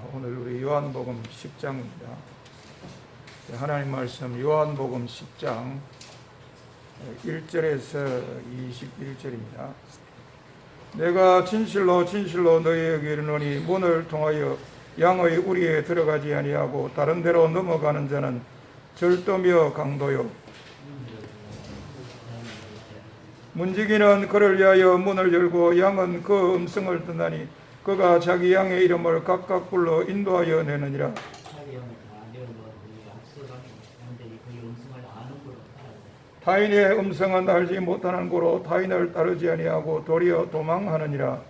오늘 우리 요한복음 10장입니다. 하나님 말씀 요한복음 10장 1절에서 21절입니다. 내가 진실로 진실로 너희에게 이르노니 문을 통하여 양의 우리에 들어가지 아니하고 다른 데로 넘어가는 자는 절도며 강도요 문지기는 그를 위하여 문을 열고 양은 그 음성을 듣나니 그가 자기 양의 이름을 각각 불러 인도하여 내느니라. 타인의 음성은 알지 못하는 고로 타인을 따르지 아니하고 도리어 도망하느니라.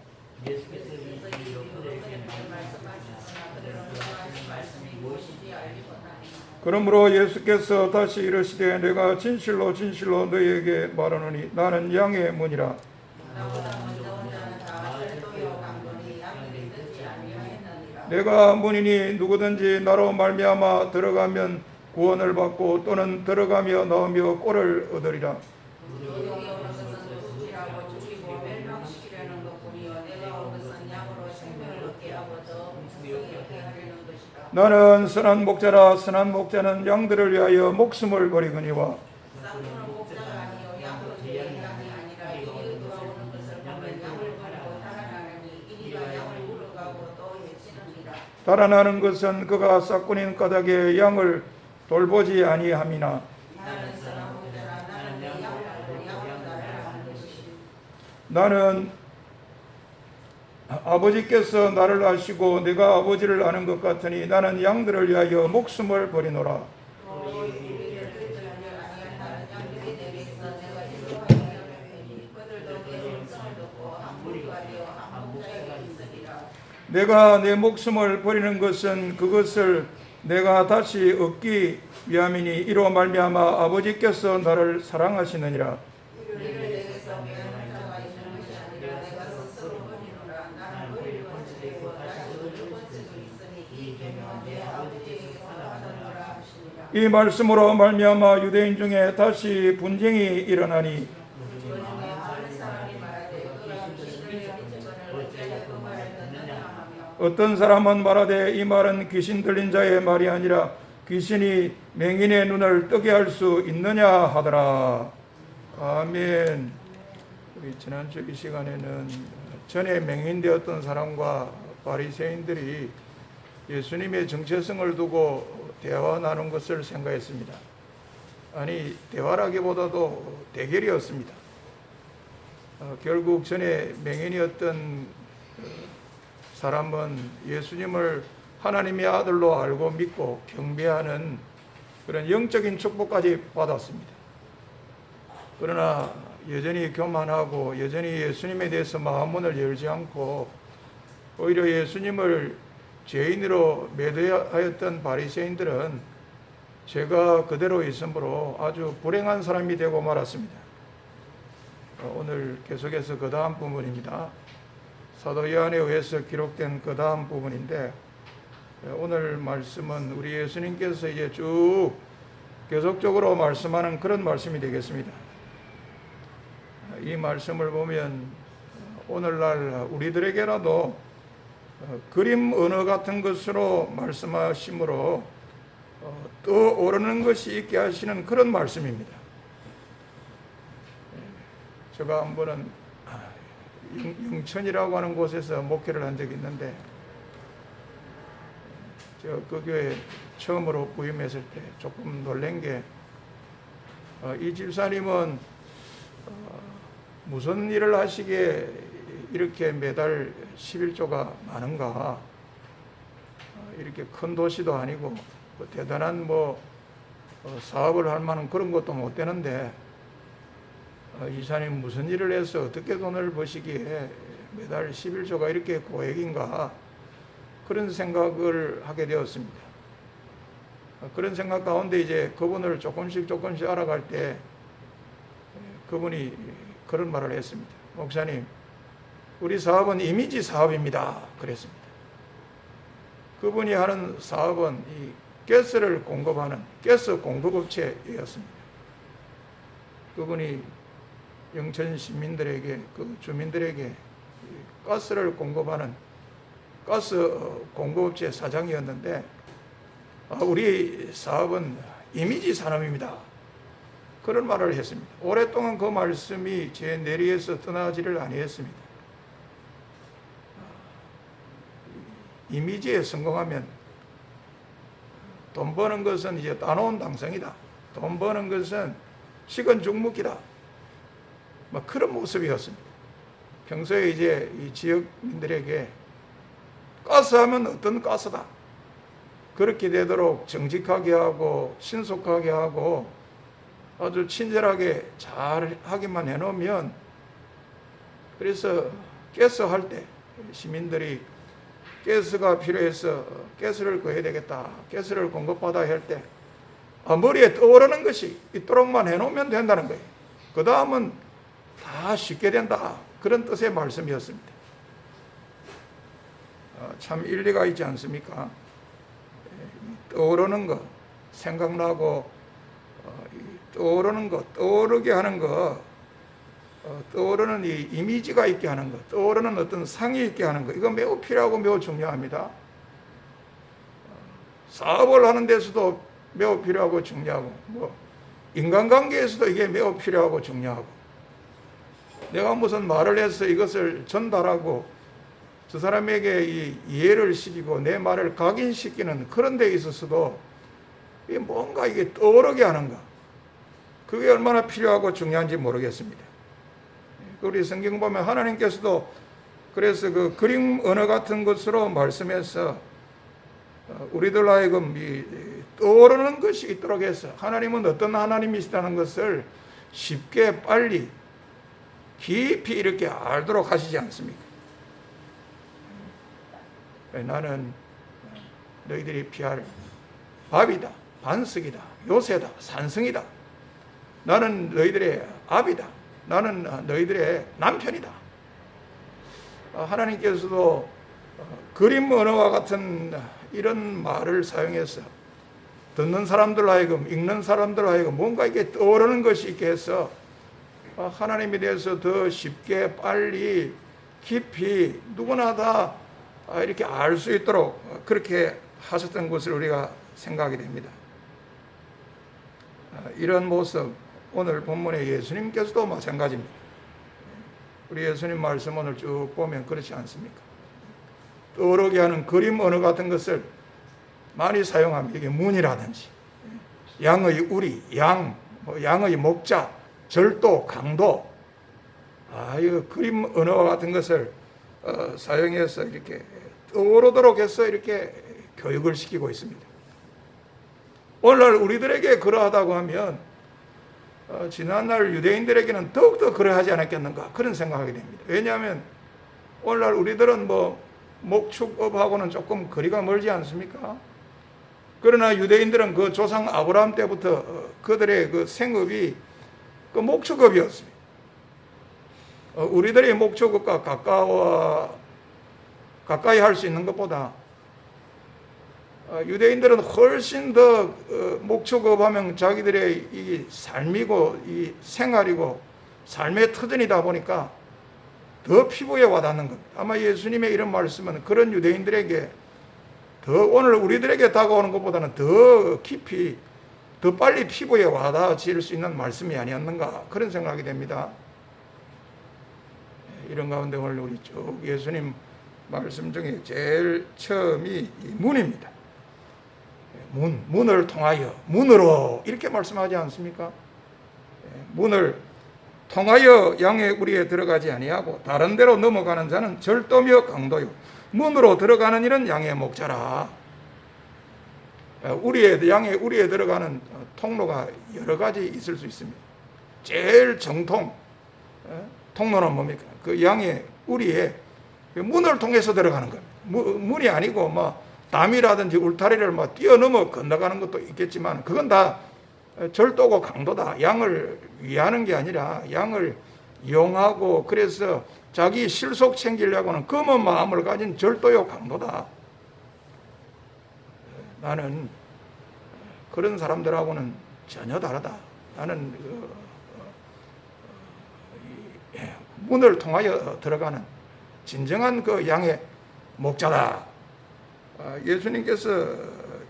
그러므로 예수께서 다시 이르시되 내가 진실로 진실로 너희에게 말하노니 나는 양의 문이라. 내가 문이니 누구든지 나로 말미암아 들어가면 구원을 받고 또는 들어가며 나오며 꼴을 얻으리라. 나는 선한 목자라. 선한 목자는 양들을 위하여 목숨을 버리거니와 달아나는 것은 그가 싹군인 까닭에 양을 돌보지 아니함이나 나는 아버지께서 나를 아시고 내가 아버지를 아는 것 같으니 나는 양들을 위하여 목숨을 버리노라. 내가 내 목숨을 버리는 것은 그것을 내가 다시 얻기 위함이니 이로 말미암아 아버지께서 나를 사랑하시느니라. 이 말씀으로 말미암아 유대인 중에 다시 분쟁이 일어나니 어떤 사람은 말하되 이 말은 귀신 들린 자의 말이 아니라 귀신이 맹인의 눈을 뜨게 할 수 있느냐 하더라. 아멘. 우리 지난주 이 시간에는 전에 맹인되었던 사람과 바리새인들이 예수님의 정체성을 두고 대화 나눈 것을 생각했습니다. 아니 대화라기보다도 대결이었습니다. 결국 전에 맹인이었던 사람은 예수님을 하나님의 아들로 알고 믿고 경배하는 그런 영적인 축복까지 받았습니다. 그러나 여전히 교만하고 여전히 예수님에 대해서 마음문을 열지 않고 오히려 예수님을 죄인으로 매도하였던 바리새인들은 죄가 그대로 있으므로 아주 불행한 사람이 되고 말았습니다. 오늘 계속해서 그 다음 부분입니다. 사도 요한에 의해서 기록된 그 다음 부분인데 오늘 말씀은 우리 예수님께서 이제 쭉 계속적으로 말씀하는 그런 말씀이 되겠습니다. 이 말씀을 보면 오늘날 우리들에게라도 그림 언어 같은 것으로 말씀하심으로 떠오르는 것이 있게 하시는 그런 말씀입니다. 제가 한 번은 영천이라고 하는 곳에서 목회를 한 적이 있는데 그 교회 처음으로 부임했을 때 조금 놀란 게 이 집사님은 무슨 일을 하시기에 이렇게 매달 11조가 많은가. 이렇게 큰 도시도 아니고 대단한 사업을 할 만한 그런 것도 못 되는데 이 사람이 무슨 일을 해서 어떻게 돈을 버시기에 매달 11조가 이렇게 고액인가 그런 생각을 하게 되었습니다. 그런 생각 가운데 이제 그분을 조금씩 알아갈 때 그분이 그런 말을 했습니다. 목사님, 우리 사업은 이미지 사업입니다. 그랬습니다. 그분이 하는 사업은 이 가스를 공급하는 가스 공급업체였습니다. 그분이 영천 시민들에게 그 주민들에게 가스를 공급하는 가스 공급업체 사장이었는데 우리 사업은 이미지 산업입니다. 그런 말을 했습니다. 오랫동안 그 말씀이 제 뇌리에서 떠나지를 아니했습니다. 이미지에 성공하면 돈 버는 것은 이제 따놓은 당성이다. 돈 버는 것은 식은 죽먹기다. 그런 모습이었습니다. 평소에 이제 이 지역민들에게 가스하면 어떤 가스다. 그렇게 되도록 정직하게 하고 신속하게 하고 아주 친절하게 잘 하기만 해놓으면, 그래서 가스 할 때 시민들이 가스가 필요해서 가스를 구해야 되겠다, 가스를 공급받아야 할 때 머리에 떠오르는 것이 있도록만 해놓으면 된다는 거예요. 그 다음은 다 쉽게 된다, 그런 뜻의 말씀이었습니다. 참 일리가 있지 않습니까? 떠오르는 거, 생각나고 떠오르는 거, 떠오르게 하는 거, 떠오르는 이 이미지가 있게 하는 거, 떠오르는 어떤 상이 있게 하는 거, 이거 매우 필요하고 매우 중요합니다. 사업을 하는 데서도 매우 필요하고 중요하고, 인간관계에서도 이게 매우 필요하고 중요하고, 내가 무슨 말을 해서 이것을 전달하고 저 사람에게 이 이해를 시키고 내 말을 각인시키는 그런 데 있어서도 뭔가 이게 떠오르게 하는 거, 그게 얼마나 필요하고 중요한지 모르겠습니다. 우리 성경 보면 하나님께서도 그래서 그 그림 언어 같은 것으로 말씀해서 우리들 하여금 떠오르는 것이 있도록 해서 하나님은 어떤 하나님이시다는 것을 쉽게 빨리 깊이 이렇게 알도록 하시지 않습니까? 나는 너희들이 피할 밥이다, 반석이다, 요새다, 산성이다. 나는 너희들의 아비다. 나는 너희들의 남편이다. 하나님께서도 그림 언어와 같은 이런 말을 사용해서 듣는 사람들 하여금, 읽는 사람들 하여금 뭔가 이게 떠오르는 것이 있게 해서 하나님에 대해서 더 쉽게 빨리 깊이 누구나 다 이렇게 알 수 있도록 그렇게 하셨던 것을 우리가 생각하게 됩니다. 이런 모습 오늘 본문의 예수님께서도 마찬가지입니다. 우리 예수님 말씀 오늘 쭉 보면 그렇지 않습니까? 떠오르게 하는 그림 언어 같은 것을 많이 사용합니다. 이게 문이라든지 양의 우리, 양의 목자, 절도, 강도, 이거 그림 언어와 같은 것을 사용해서 이렇게 떠오르도록 해서 이렇게 교육을 시키고 있습니다. 오늘날 우리들에게 그러하다고 하면 지난날 유대인들에게는 더욱더 그러하지 않았겠는가, 그런 생각하게 됩니다. 왜냐하면 오늘날 우리들은 목축업하고는 조금 거리가 멀지 않습니까? 그러나 유대인들은 그 조상 아브라함 때부터 그들의 그 생업이 그 목축업이었습니다. 우리들의 목축업과 가까이 할 수 있는 것보다 유대인들은 훨씬 더 목축업하면 자기들의 이 삶이고 이 생활이고 삶의 터전이다 보니까 더 피부에 와닿는 것. 아마 예수님의 이런 말씀은 그런 유대인들에게 더 오늘 우리들에게 다가오는 것보다는 더 깊이, 더 빨리 피부에 와닿아질 수 있는 말씀이 아니었는가, 그런 생각이 됩니다. 이런 가운데 오늘 우리 쭉 예수님 말씀 중에 제일 처음이 이 문입니다. 문을 통하여, 문으로 이렇게 말씀하지 않습니까? 문을 통하여 양의 우리에 들어가지 아니하고 다른 데로 넘어가는 자는 절도며 강도요, 문으로 들어가는 이는 양의 목자라. 양의 우리에 들어가는 통로가 여러 가지 있을 수 있습니다. 제일 정통 통로는 뭡니까? 그 양의 우리에 문을 통해서 들어가는 겁니다. 문이 아니고 담이라든지 울타리를 뛰어넘어 건너가는 것도 있겠지만 그건 다 절도고 강도다. 양을 위하는 게 아니라 양을 이용하고 그래서 자기 실속 챙기려고는 검은 마음을 가진 절도요 강도다. 나는 그런 사람들하고는 전혀 다르다. 나는 문을 통하여 들어가는 진정한 그 양의 목자다. 예수님께서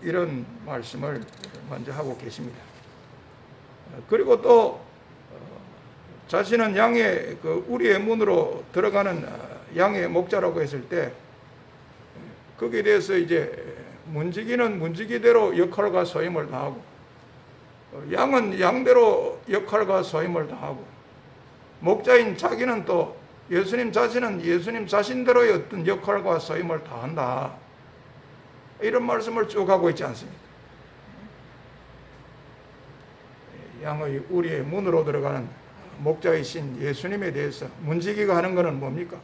이런 말씀을 먼저 하고 계십니다. 그리고 또 자신은 양의 그 우리의 문으로 들어가는 양의 목자라고 했을 때 거기에 대해서 이제 문지기는 문지기대로 역할과 소임을 다하고 양은 양대로 역할과 소임을 다하고 목자인 자기는 또 예수님 자신은 예수님 자신대로의 어떤 역할과 소임을 다한다. 이런 말씀을 쭉 하고 있지 않습니까? 양의 우리의 문으로 들어가는 목자이신 예수님에 대해서 문지기가 하는 것은 뭡니까?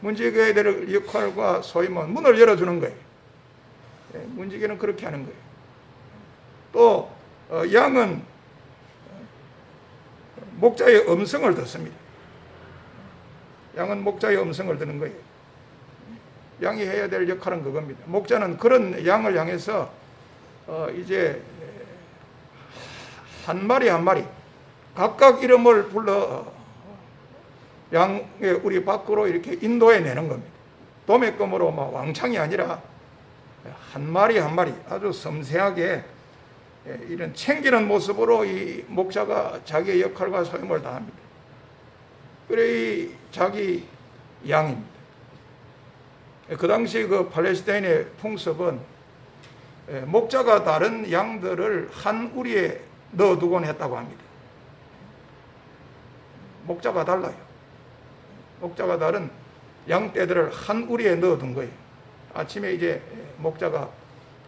문지기에 될 역할과 소임은 문을 열어주는 거예요. 문지기는 그렇게 하는 거예요. 또 양은 목자의 음성을 듣습니다. 양은 목자의 음성을 듣는 거예요. 양이 해야 될 역할은 그겁니다. 목자는 그런 양을 향해서 이제 한 마리 한 마리 각각 이름을 불러 양의 우리 밖으로 이렇게 인도해 내는 겁니다. 도매금으로 막 왕창이 아니라 한 마리 한 마리 아주 섬세하게 이런 챙기는 모습으로 이 목자가 자기의 역할과 소임을 다합니다. 그래 이 자기 양입니다. 그 당시 그 팔레스타인의 풍습은 목자가 다른 양들을 한 우리에 넣어두곤 했다고 합니다. 목자가 달라요. 목자가 다른 양떼들을 한 우리에 넣어둔 거예요. 아침에 이제 목자가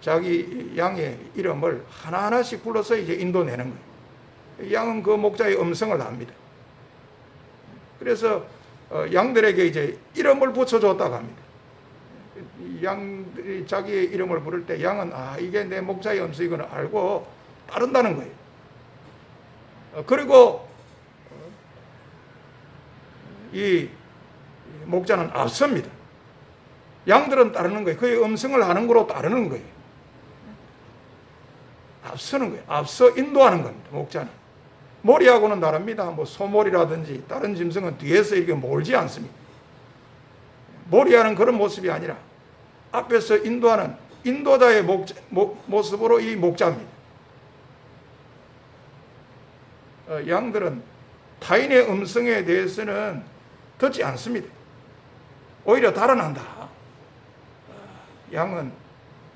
자기 양의 이름을 하나하나씩 불러서 이제 인도내는 거예요. 양은 그 목자의 음성을 압니다. 그래서 양들에게 이제 이름을 붙여줬다고 합니다. 양들이 자기의 이름을 부를 때 양은 이게 내 목자의 음성이구나 알고 따른다는 거예요. 그리고 이 목자는 앞섭니다. 양들은 따르는 거예요. 그의 음성을 아는 거로 따르는 거예요. 앞서는 거예요. 앞서 인도하는 겁니다. 목자는. 모리하고는 다릅니다. 뭐 소몰이라든지 다른 짐승은 뒤에서 이렇게 몰지 않습니다. 모리하는 그런 모습이 아니라 앞에서 인도하는 인도자의 모습으로 이 목자입니다. 양들은 타인의 음성에 대해서는 듣지 않습니다. 오히려 달아난다. 양은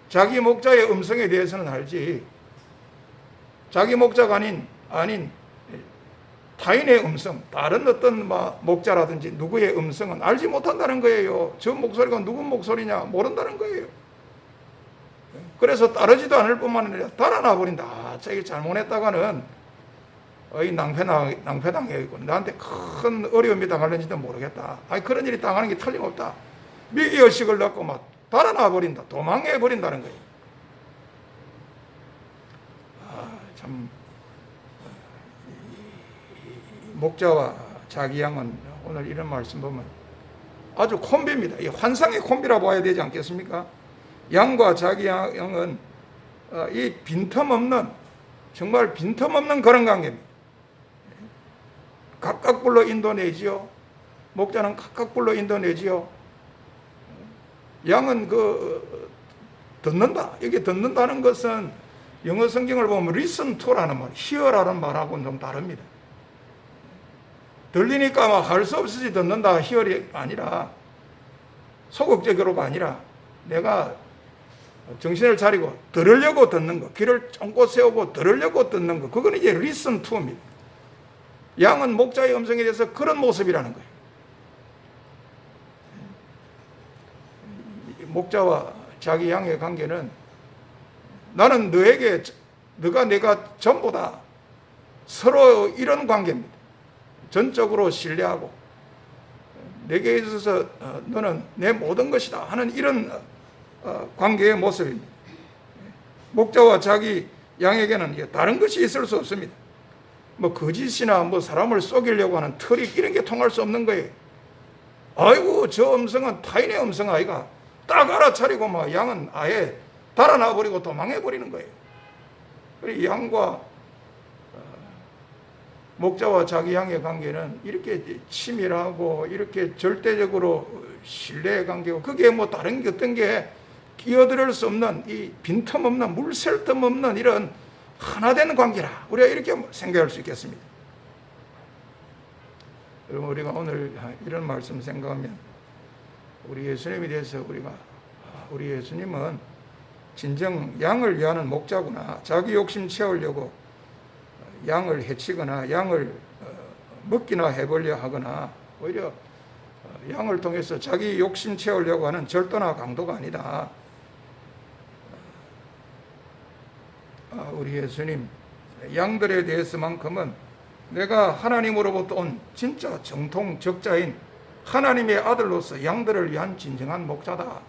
자기 목자의 음성에 대해서는 알지 자기 목자가 아닌 타인의 음성, 다른 어떤 목자라든지 누구의 음성은 알지 못한다는 거예요. 저 목소리가 누구 목소리냐 모른다는 거예요. 그래서 따르지도 않을 뿐만 아니라 달아나 버린다. 자기 잘못했다가는 낭패당해고 나한테 큰 어려움이 당할는지도 모르겠다. 그런 일이 당하는 게 틀림없다. 미의식을 넣고 막 달아나 버린다. 도망해 버린다는 거예요. 참 목자와 자기 양은 오늘 이런 말씀 보면 아주 콤비입니다. 이 환상의 콤비라고 봐야 되지 않겠습니까? 양과 자기 양은 이 빈틈없는 정말 빈틈없는 그런 관계입니다. 각각 불러 인도내지요. 목자는 각각 불러 인도내지요. 양은 듣는다. 이게 듣는다는 것은 영어 성경을 보면 listen to라는 말, hear라는 말하고는 좀 다릅니다. 들리니까 막 할 수 없이 듣는다, hear이 아니라 소극적으로가 아니라 내가 정신을 차리고 들으려고 듣는 거, 귀를 쫑긋 세우고 들으려고 듣는 거, 그건 이제 listen to입니다. 양은 목자의 음성에 대해서 그런 모습이라는 거예요. 목자와 자기 양의 관계는 나는 너에게 너가 내가 전부다. 서로 이런 관계입니다. 전적으로 신뢰하고 내게 있어서 너는 내 모든 것이다 하는 이런 관계의 모습입니다. 목자와 자기 양에게는 다른 것이 있을 수 없습니다. 뭐 거짓이나 뭐 사람을 속이려고 하는 트릭 이런 게 통할 수 없는 거예요. 아이고 저 음성은 타인의 음성 아이가 딱 알아차리고 막 양은 아예 달아나 버리고 도망해 버리는 거예요. 그리고 양과 목자와 자기 양의 관계는 이렇게 치밀하고 이렇게 절대적으로 신뢰의 관계고 그게 뭐 다른 게 어떤 게 끼어들 수 없는 이 빈틈없는 물샐 틈 없는 이런 하나 되는 관계라 우리가 이렇게 생각할 수 있겠습니다. 여러분 우리가 오늘 이런 말씀 생각하면 우리 예수님에 대해서 우리 예수님은 진정 양을 위하는 목자구나. 자기 욕심 채우려고 양을 해치거나 양을 먹기나 해보려 하거나 오히려 양을 통해서 자기 욕심 채우려고 하는 절도나 강도가 아니다. 우리 예수님 양들에 대해서만큼은 내가 하나님으로부터 온 진짜 정통 적자인 하나님의 아들로서 양들을 위한 진정한 목자다.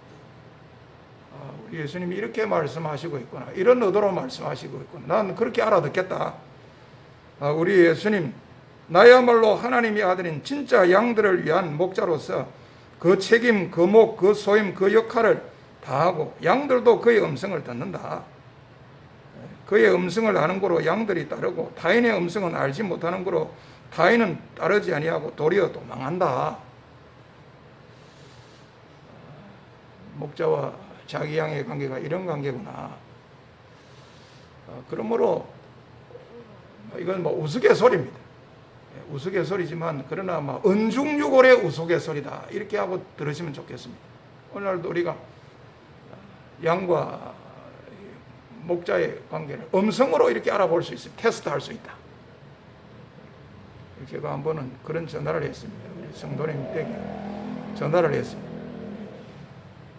우리 예수님이 이렇게 말씀하시고 있구나. 이런 의도로 말씀하시고 있구나. 난 그렇게 알아듣겠다. 우리 예수님 나야말로 하나님의 아들인 진짜 양들을 위한 목자로서 그 책임, 그 목, 그 소임, 그 역할을 다하고 양들도 그의 음성을 듣는다. 그의 음성을 아는 거로 양들이 따르고 타인의 음성은 알지 못하는 거로 타인은 따르지 아니하고 도리어 도망한다. 목자와 자기 양의 관계가 이런 관계구나. 그러므로 이건 뭐 우스갯소리입니다. 우스갯소리지만 그러나 은중유골의 우스갯소리다 이렇게 하고 들으시면 좋겠습니다. 오늘날도 우리가 양과 목자의 관계를 음성으로 이렇게 알아볼 수 있습니다. 테스트할 수 있다. 제가 한 번은 그런 전화를 했습니다. 우리 성도님에게 전화를 했습니다.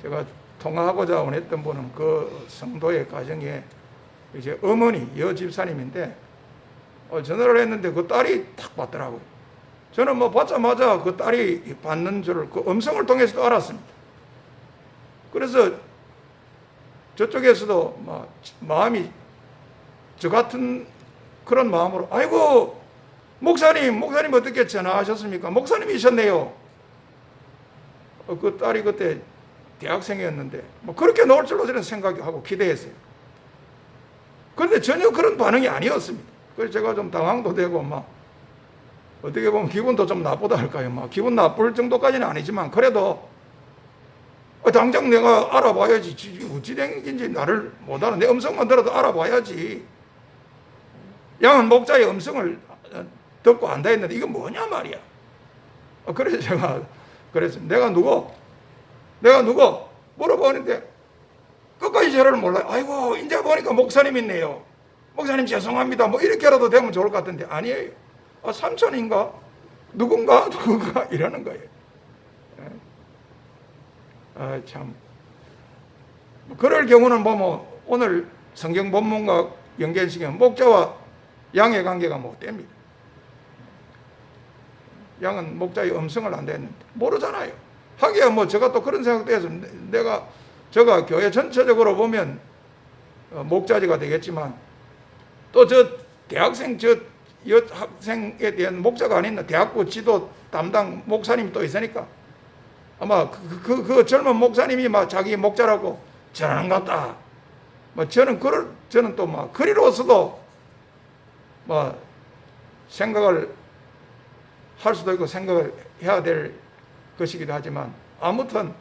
제가 통화하고자 원했던 분은 그 성도의 가정에 이제 어머니 여집사님인데 전화를 했는데 그 딸이 딱 받더라고요. 저는 뭐 받자마자 그 딸이 받는 줄을 그 음성을 통해서도 알았습니다. 그래서 저쪽에서도 마음이 저 같은 그런 마음으로 아이고 목사님 어떻게 전화하셨습니까? 목사님이셨네요. 그 딸이 그때 대학생이었는데 그렇게 나올 줄로 저는 생각하고 기대했어요. 그런데 전혀 그런 반응이 아니었습니다. 그래서 제가 좀 당황도 되고 어떻게 보면 기분도 좀 나쁘다 할까요? 기분 나쁠 정도까지는 아니지만 그래도 당장 내가 알아봐야지. 어찌 된 건지 나를 못 알아. 내 음성만 들어도 알아봐야지. 양은 목자의 음성을 듣고 안다 했는데 이건 뭐냐 말이야. 그래서 제가 그랬습니다. 내가 누구? 물어보는데 끝까지 저를 몰라요. 아이고 이제 보니까 목사님 있네요. 목사님 죄송합니다. 이렇게라도 되면 좋을 것 같은데 아니에요. 삼촌인가? 누군가 이러는 거예요. 참 그럴 경우는 오늘 성경 본문과 연결시키면 목자와 양의 관계가 못 됩니다. 양은 목자의 음성을 안 듣는데 모르잖아요. 하기야 제가 또 그런 생각도 해서 제가 교회 전체적으로 보면 목자지가 되겠지만 또 저 대학생 여학생에 대한 목자가 아닌 대학부 지도 담당 목사님이 또 있으니까 아마 그 젊은 목사님이 자기 목자라고 전하는 것 같다. 저는 또 그리로서도 생각을 할 수도 있고 생각을 해야 될 것이기도 하지만 아무튼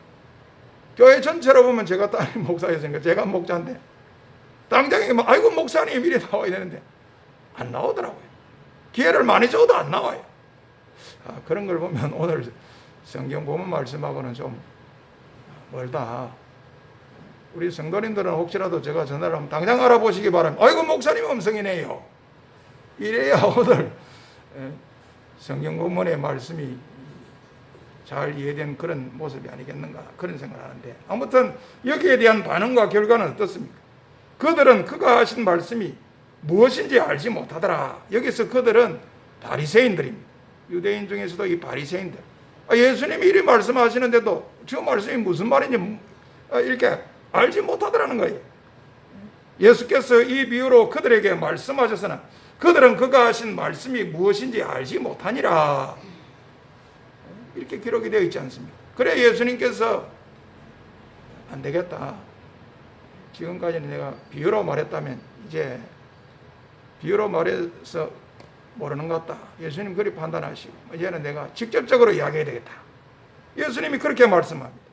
교회 전체로 보면 제가 딸이 목사였으니까 제가 목자인데 당장에 아이고 목사님 이래 나와야 되는데 안 나오더라고요. 기회를 많이 줘도 안 나와요. 그런 걸 보면 오늘 성경 본문 말씀하고는 좀 멀다. 우리 성도님들은 혹시라도 제가 전화를 하면 당장 알아보시기 바랍니다. 아이고 목사님 음성이네요. 이래야 오늘 성경 본문의 말씀이 잘 이해된 그런 모습이 아니겠는가 그런 생각을 하는데 아무튼 여기에 대한 반응과 결과는 어떻습니까? 그들은 그가 하신 말씀이 무엇인지 알지 못하더라. 여기서 그들은 바리새인들입니다. 유대인 중에서도 이 바리새인들. 예수님이 이리 말씀하시는데도 저 말씀이 무슨 말인지 이렇게 알지 못하더라는 거예요. 예수께서 이 비유로 그들에게 말씀하셔서는 그들은 그가 하신 말씀이 무엇인지 알지 못하니라. 이렇게 기록이 되어 있지 않습니까? 그래 예수님께서 안 되겠다. 지금까지는 내가 비유로 말했다면 이제 비유로 말해서 모르는 것 같다. 예수님 그리 판단하시고 이제는 내가 직접적으로 이야기해야 되겠다. 예수님이 그렇게 말씀합니다.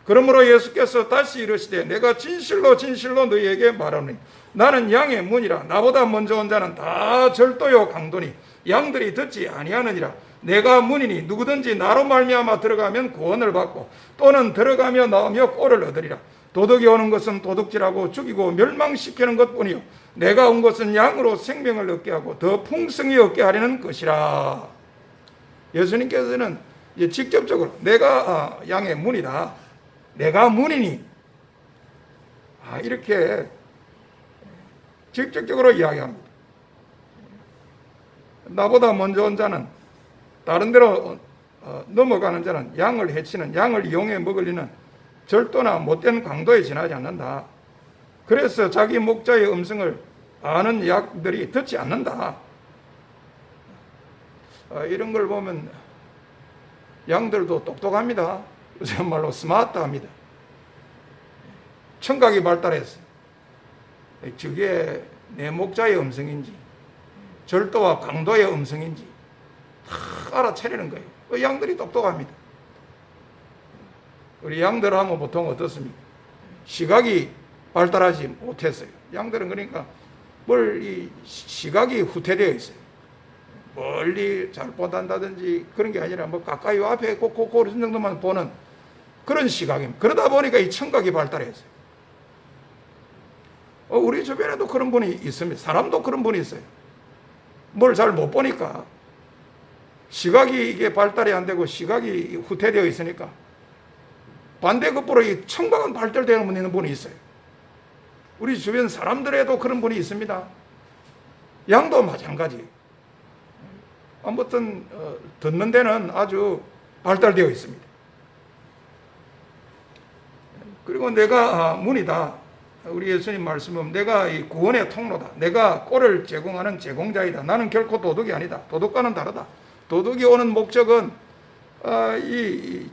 그러므로 예수께서 다시 이르시되 내가 진실로 진실로 너희에게 말하노니 나는 양의 문이라. 나보다 먼저 온 자는 다 절도요 강도니 양들이 듣지 아니하느니라. 내가 문이니 누구든지 나로 말미암아 들어가면 구원을 받고 또는 들어가며 나오며 꼴을 얻으리라. 도둑이 오는 것은 도둑질하고 죽이고 멸망시키는 것뿐이요 내가 온 것은 양으로 생명을 얻게 하고 더 풍성히 얻게 하려는 것이라. 예수님께서는 직접적으로 내가 양의 문이다, 내가 문이니, 이렇게 직접적으로 이야기합니다. 나보다 먼저 온 자는, 다른 데로 넘어가는 자는, 양을 해치는, 양을 이용해 먹으려는 절도나 못된 강도에 지나지 않는다. 그래서 자기 목자의 음성을 아는 양들이 듣지 않는다. 이런 걸 보면 양들도 똑똑합니다. 정말로 스마트합니다. 청각이 발달했어요. 저게 내 목자의 음성인지 절도와 강도의 음성인지 다 알아차리는 거예요. 양들이 똑똑합니다. 우리 양들 하면 보통 어떻습니까? 시각이 발달하지 못했어요. 양들은 그러니까 이 시각이 후퇴되어 있어요. 멀리 잘 본다든지 그런 게 아니라 가까이 앞에 그런 정도만 보는 그런 시각입니다. 그러다 보니까 이 청각이 발달했어요. 우리 주변에도 그런 분이 있습니다. 사람도 그런 분이 있어요. 뭘 잘 못 보니까 시각이 이게 발달이 안 되고 시각이 후퇴되어 있으니까 반대급부로 이 청각은 발달되는 분이 있어요. 우리 주변 사람들에도 그런 분이 있습니다. 양도 마찬가지. 아무튼 듣는 데는 아주 발달되어 있습니다. 그리고 내가 문이다. 우리 예수님 말씀은 내가 이 구원의 통로다. 내가 꼴을 제공하는 제공자이다. 나는 결코 도둑이 아니다. 도둑과는 다르다. 도둑이 오는 목적은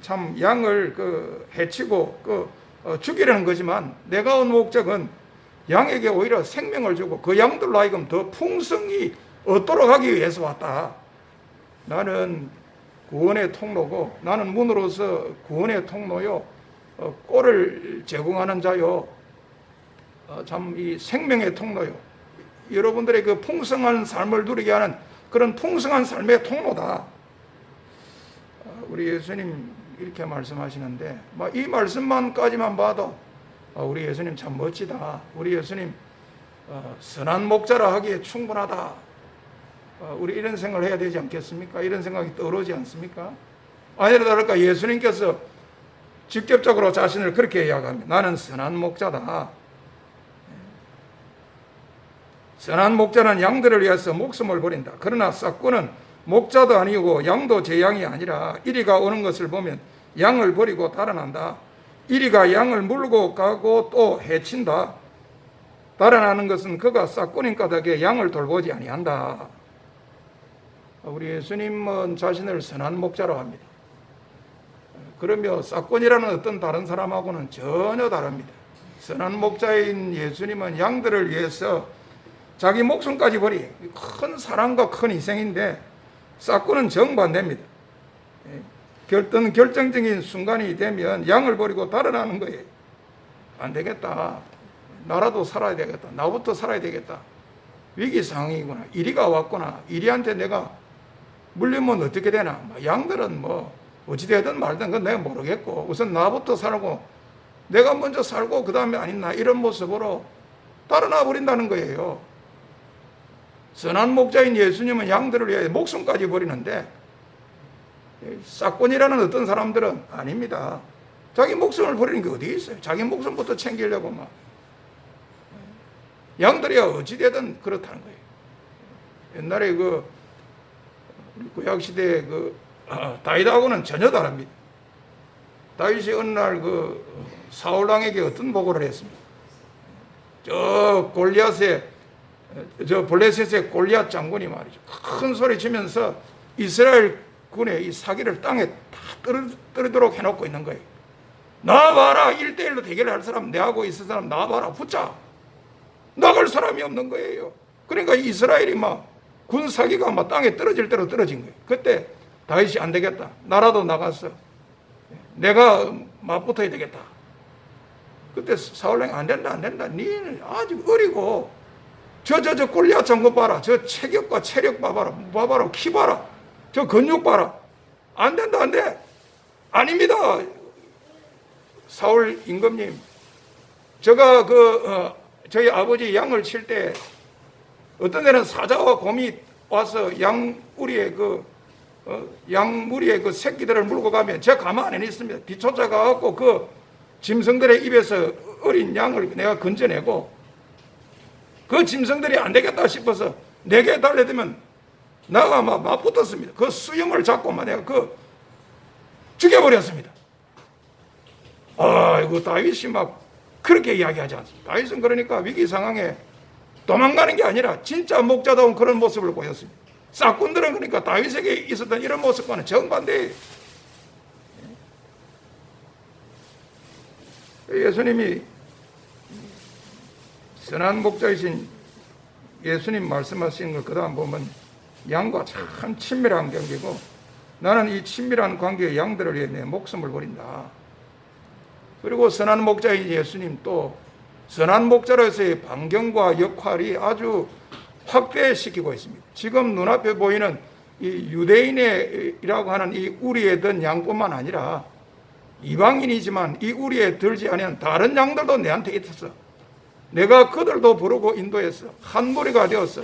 참 양을 해치고 죽이려는 거지만 내가 온 목적은 양에게 오히려 생명을 주고 그 양들로 하여금 더 풍성히 얻도록 하기 위해서 왔다. 나는 구원의 통로고 나는 문으로서 구원의 통로요, 꼴을 제공하는 자요, 참 이 생명의 통로요, 여러분들의 그 풍성한 삶을 누리게 하는 그런 풍성한 삶의 통로다. 우리 예수님 이렇게 말씀하시는데 이 말씀만까지만 봐도 우리 예수님 참 멋지다. 우리 예수님 선한 목자라 하기에 충분하다. 우리 이런 생각을 해야 되지 않겠습니까? 이런 생각이 떠오르지 않습니까? 아니라 다를까 예수님께서 직접적으로 자신을 그렇게 이야기합니다. 나는 선한 목자다. 선한 목자는 양들을 위해서 목숨을 버린다. 그러나 싹꾼은 목자도 아니고 양도 제 양이 아니라 이리가 오는 것을 보면 양을 버리고 달아난다. 이리가 양을 물고 가고 또 해친다. 달아나는 것은 그가 싹꾼인 까닭에 양을 돌보지 아니한다. 우리 예수님은 자신을 선한 목자로 합니다. 그러며 싹꾼이라는 어떤 다른 사람하고는 전혀 다릅니다. 선한 목자인 예수님은 양들을 위해서 자기 목숨까지 버리 큰 사랑과 큰 희생인데 싹꾼은 정반대입니다. 어떤 결정적인 순간이 되면 양을 버리고 달아나는 거예요. 안 되겠다. 나라도 살아야 되겠다. 나부터 살아야 되겠다. 위기 상황이구나. 이리가 왔구나. 이리한테 내가 물리면 어떻게 되나. 양들은 어찌되든 말든 그건 내가 모르겠고 우선 나부터 살고 내가 먼저 살고 그 다음에 아니나 이런 모습으로 달아나 버린다는 거예요. 선한 목자인 예수님은 양들을 위해 목숨까지 버리는데 싹꾼이라는 어떤 사람들은 아닙니다. 자기 목숨을 버리는 게 어디 있어요. 자기 목숨부터 챙기려고 양들이야 어찌되든 그렇다는 거예요. 옛날에 구약시대에 다윗하고는 전혀 다릅니다. 다윗이 어느 날 사울왕에게 어떤 보고를 했습니다. 블레셋의 골리앗 장군이 말이죠. 큰 소리 치면서 이스라엘 군의 이 사기를 땅에 다 떨어지도록 해놓고 있는 거예요. 나와봐라. 1대1로 대결할 사람, 내하고 있을 사람 나와봐라. 붙자. 나갈 사람이 없는 거예요. 그러니까 이스라엘이 군 사기가 땅에 떨어질 대로 떨어진 거예요. 그때 다윗이 안 되겠다. 나라도 나가서 내가 맞붙어야 되겠다. 그때 사울왕이 안 된다. 니는 아직 어리고 저 골리앗 장군 봐라. 저 체격과 체력 봐봐라. 키 봐라. 저 근육 봐라. 안 된다. 안 돼. 아닙니다. 사울 임금님, 제가 저희 아버지 양을 칠 때 어떤 데는 사자와 곰이 와서 양무리에 그 새끼들을 물고 가면 제가 가만 안 있습니다. 뒤쫓아가갖고 그 짐승들의 입에서 어린 양을 내가 건져내고, 그 짐승들이 안 되겠다 싶어서 내게 달려들면 나가 막 맞붙었습니다. 그 수염을 잡고 내가 죽여버렸습니다. 아이고, 다윗이 막 그렇게 이야기하지 않습니다. 다윗은 그러니까 위기 상황에 도망가는 게 아니라 진짜 목자다운 그런 모습을 보였습니다. 싹군들은 그러니까 다윗에게 있었던 이런 모습과는 정반대예요. 예수님이 선한 목자이신 예수님 말씀하시는 걸 그다음 보면 양과 참 친밀한 관계고, 나는 이 친밀한 관계의 양들을 위해 내 목숨을 버린다. 그리고 선한 목자인 예수님, 또 선한 목자로서의 반경과 역할이 아주 확대시키고 있습니다. 지금 눈앞에 보이는 이 유대인이라고 하는 이 우리에 든 양뿐만 아니라 이방인이지만 이 우리에 들지 않은 다른 양들도 내한테 있었어. 내가 그들도 부르고 인도했어. 한 무리가 되었어.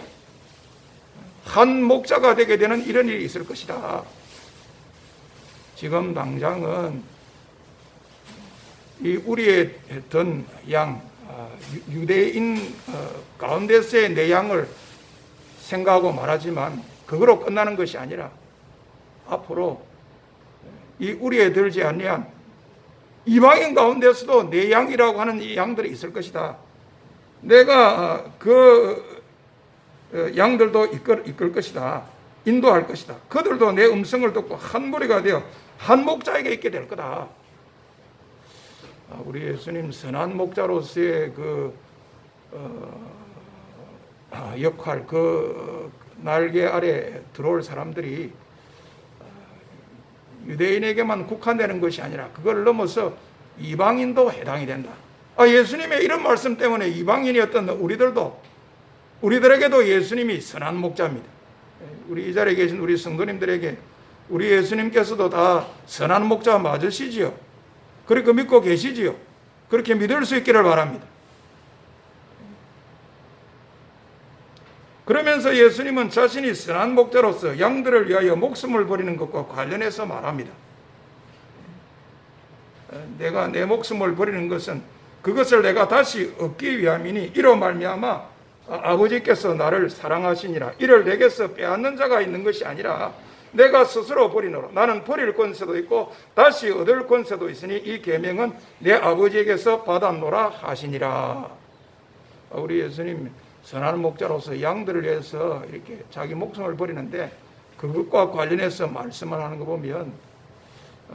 한 목자가 되게 되는 이런 일이 있을 것이다. 지금 당장은 이 우리에 든 양, 유대인 가운데서의 내 양을 생각하고 말하지만 그거로 끝나는 것이 아니라 앞으로 이 우리에 들지 아니한 이방인 가운데서도 내 양이라고 하는 이 양들이 있을 것이다. 내가 그 양들도 이끌 것이다. 인도할 것이다. 그들도 내 음성을 듣고 한 무리가 되어 한 목자에게 있게 될 거다. 우리 예수님 선한 목자로서의 역할, 그 날개 아래 들어올 사람들이 유대인에게만 국한되는 것이 아니라 그걸 넘어서 이방인도 해당이 된다. 예수님의 이런 말씀 때문에 이방인이었던 우리들에게도 예수님이 선한 목자입니다. 우리 이 자리에 계신 우리 성도님들에게 우리 예수님께서도 다 선한 목자 맞으시지요. 그렇게 믿고 계시지요. 그렇게 믿을 수 있기를 바랍니다. 그러면서 예수님은 자신이 선한 목자로서 양들을 위하여 목숨을 버리는 것과 관련해서 말합니다. 내가 내 목숨을 버리는 것은 그것을 내가 다시 얻기 위함이니 이로 말미암아 아버지께서 나를 사랑하시니라. 이를 내게서 빼앗는 자가 있는 것이 아니라 내가 스스로 버리노라. 나는 버릴 권세도 있고 다시 얻을 권세도 있으니 이 계명은 내 아버지에게서 받았노라 하시니라. 우리 예수님 선한 목자로서 양들을 위해서 이렇게 자기 목숨을 버리는데 그것과 관련해서 말씀을 하는 거 보면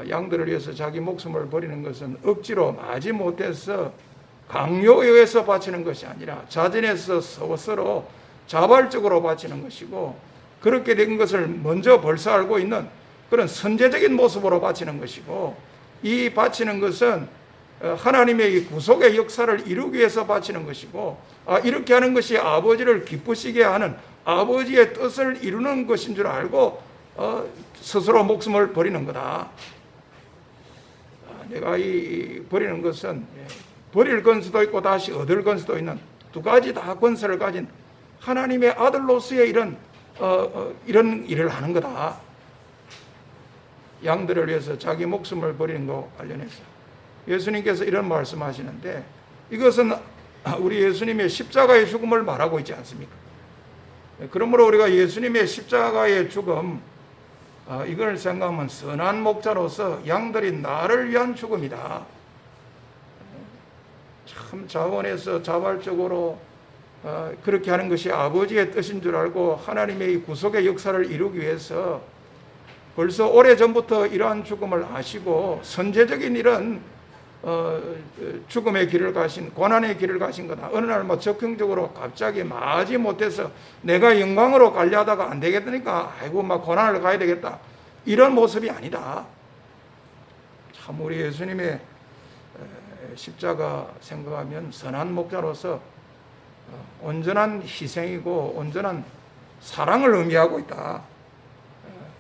양들을 위해서 자기 목숨을 버리는 것은 억지로 마지 못해서 강요에 의해서 바치는 것이 아니라 자진해서 스스로 자발적으로 바치는 것이고, 그렇게 된 것을 먼저 벌써 알고 있는 그런 선제적인 모습으로 바치는 것이고, 이 바치는 것은 하나님의 이 구속의 역사를 이루기 위해서 바치는 것이고, 이렇게 하는 것이 아버지를 기쁘시게 하는 아버지의 뜻을 이루는 것인 줄 알고 스스로 목숨을 버리는 거다. 내가 이 버리는 것은 버릴 권세도 있고 다시 얻을 권세도 있는 두 가지 다 권세를 가진 하나님의 아들로서의 이런 일을 하는 거다. 양들을 위해서 자기 목숨을 버리는 것 관련해서 예수님께서 이런 말씀하시는데, 이것은 우리 예수님의 십자가의 죽음을 말하고 있지 않습니까? 그러므로 우리가 예수님의 십자가의 죽음, 이걸 생각하면 선한 목자로서 양들이 나를 위한 죽음이다. 참 자원해서 자발적으로 그렇게 하는 것이 아버지의 뜻인 줄 알고 하나님의 이 구속의 역사를 이루기 위해서 벌써 오래전부터 이러한 죽음을 아시고 선제적인 이런 죽음의 길을 가신, 고난의 길을 가신 거다. 어느 날 적극적으로 갑자기 마지 못해서 내가 영광으로 가려다가 안 되겠다니까 아이고 고난을 가야 되겠다, 이런 모습이 아니다. 우리 예수님의 십자가 생각하면 선한 목자로서 온전한 희생이고 온전한 사랑을 의미하고 있다.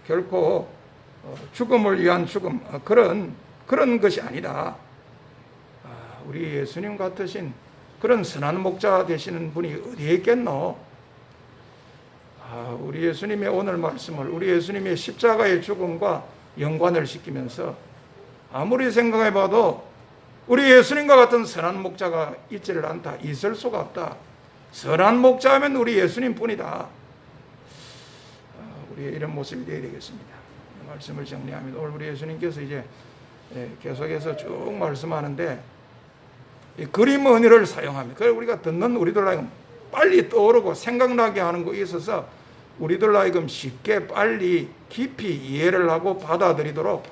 결코 죽음을 위한 죽음 그런 것이 아니다. 우리 예수님 같으신 그런 선한 목자 되시는 분이 어디에 있겠노? 우리 예수님의 오늘 말씀을 우리 예수님의 십자가의 죽음과 연관을 시키면서 아무리 생각해봐도 우리 예수님과 같은 선한 목자가 있지를 않다. 있을 수가 없다. 선한 목자하면 우리 예수님 뿐이다. 우리의 이런 모습이 되어야 되겠습니다. 말씀을 정리합니다. 오늘 우리 예수님께서 이제 계속해서 쭉 말씀하는데 이 그림 언어를 사용합니다. 그래서 우리가 듣는 우리들 하여금 빨리 떠오르고 생각나게 하는 것에 있어서 우리들 하여금 쉽게 빨리 깊이 이해를 하고 받아들이도록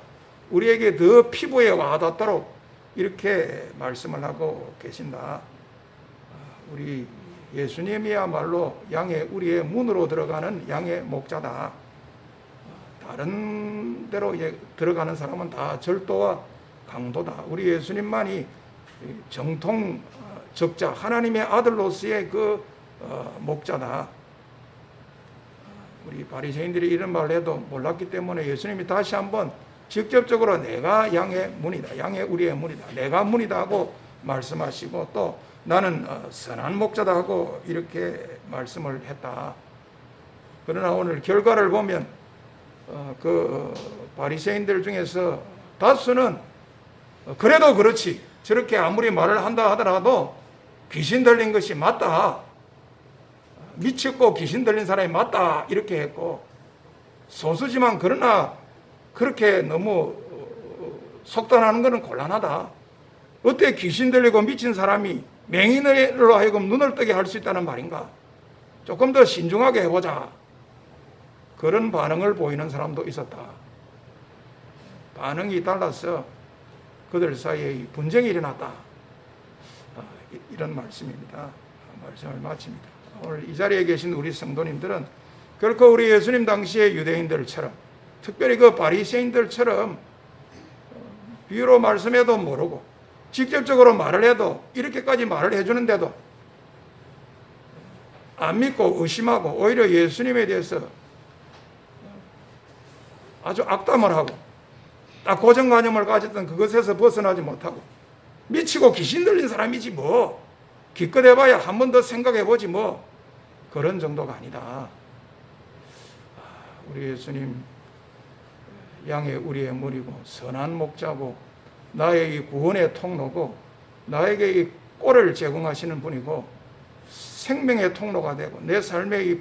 우리에게 더 피부에 와닿도록 이렇게 말씀을 하고 계신다. 우리 예수님이야말로 우리의 문으로 들어가는 양의 목자다. 다른 데로 들어가는 사람은 다 절도와 강도다. 우리 예수님만이 정통 적자 하나님의 아들로서의 그 목자다. 우리 바리새인들이 이런 말을 해도 몰랐기 때문에 예수님이 다시 한번 직접적으로 내가 양의 문이다. 양의 우리의 문이다. 내가 문이다 하고 말씀하시고 또 나는 선한 목자다 하고 이렇게 말씀을 했다. 그러나 오늘 결과를 보면 그 바리새인들 중에서 다수는 그래도 그렇지 저렇게 아무리 말을 한다 하더라도 귀신 들린 것이 맞다. 미쳤고 귀신 들린 사람이 맞다. 이렇게 했고 소수지만 그러나 그렇게 너무 속단하는 것은 곤란하다. 어떻게 귀신 들리고 미친 사람이 맹인으로 하여금 눈을 뜨게 할 수 있다는 말인가? 조금 더 신중하게 해보자. 그런 반응을 보이는 사람도 있었다. 반응이 달라서 그들 사이에 분쟁이 일어났다. 이런 말씀입니다. 말씀을 마칩니다. 오늘 이 자리에 계신 우리 성도님들은 결코 우리 예수님 당시의 유대인들처럼 특별히 그 바리새인들처럼 비유로 말씀해도 모르고 직접적으로 말을 해도 이렇게까지 말을 해주는데도 안 믿고 의심하고 오히려 예수님에 대해서 아주 악담을 하고 딱 고정관념을 가졌던 그것에서 벗어나지 못하고 미치고 귀신 들린 사람이지 뭐 기껏 해봐야 한 번 더 생각해보지 뭐 그런 정도가 아니다. 우리 예수님 양의 우리의 물이고 선한 목자고 나의 이 구원의 통로고 나에게 이 꼴을 제공하시는 분이고 생명의 통로가 되고 내 삶의 이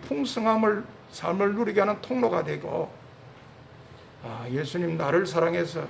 삶을 누리게 하는 통로가 되고 예수님 나를 사랑해서